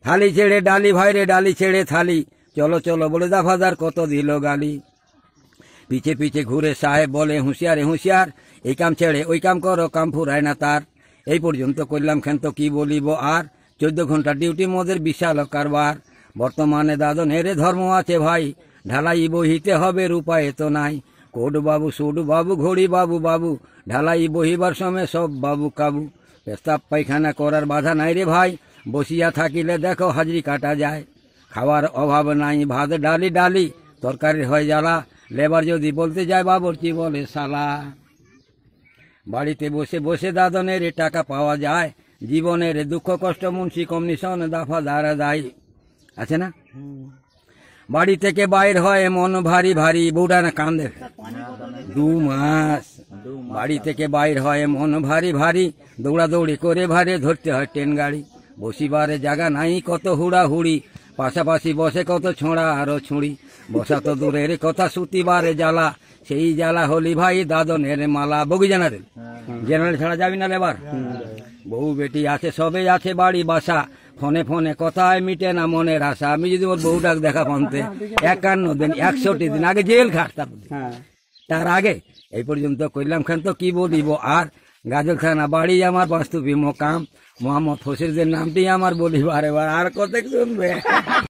থালি ছেড়ে ডালি ভাইরে ডালি ছেড়ে থালি, চলো চলো বলে দাফাদার কত দিল গালি। পিছে পিছে ঘুরে সাহেব বলে হুঁশিয়ারে হুঁশিয়ার, এই কাম ছেড়ে ওই কাম করো, কাম ফুরায় না তার। এই পর্যন্ত করলাম ক্ষান্ত কি বলিব আর, 14 ঘন্টা ডিউটি মোদের বিশাল কারবার। বর্তমানে দাদনের ধর্ম আছে ভাই, ঢালাই বহিতে হবে রূপায় তো নাই। কোড বাবু সুড বাবু ঘড়ি বাবু বাবু, ঢালাই বহিবার সময় সব বাবু কাবু। পেশাব পায়খানা করার বাধা নাই রে ভাই, বসিয়া থাকিলে দেখো হাজরি কাটা যায়। খাওয়ার অভাব নাই ভাত ডালি ডালি, তরকারি হয় জ্বালা, লেবার যদি বলতে যায় বাবরচি বলে শালা। বাড়িতে বসে বসে দাদনের টাকা পাওয়া যায়, জীবনের দুঃখ কষ্ট মুন্সি কমিশন দাফা দাঁড়া যায়। আছে না? বাড়ি থেকে বাইর হয় মন ভারী ভারী, বউটা না কান্দে 2 মাস। বাড়ি থেকে বাইর হয় মন ভারী ভারী, দৌড়াদৌড়ি করে ভারে ধরতে হয় ট্রেন গাড়ি। বসিবারে জায়গা নাই কত হুড়াহুড়ি, পাশাপাশি বসে কত ছোঁড়া আরো ছুঁড়ি। বসা তো দূরের কথা সুতিবারে জ্বালা, সেই জ্বালা হলি ভাই দাদনের মালা। বগি জেনারেল, জেনারেল ছাড়া যাবি না লেবার। বউ বেটি আছে সবে আছে বাড়ি বাসা, ফোনে ফোনে কথায় মিটে না মনের আশা। আমি যদি ওর বউটাকে দেখা পানতে 51 দিন 61 দিন আগে জেল খাটতাম। তার আগে এই পর্যন্ত করলাম ক্ষান্ত কি বলিব আর, গাজল থানা বাড়ি আমার বাস্তবী মোকাম, মোহাম্মদ ফসিরদের নামটি আমার বলিবার এবার আর কত শুনবে।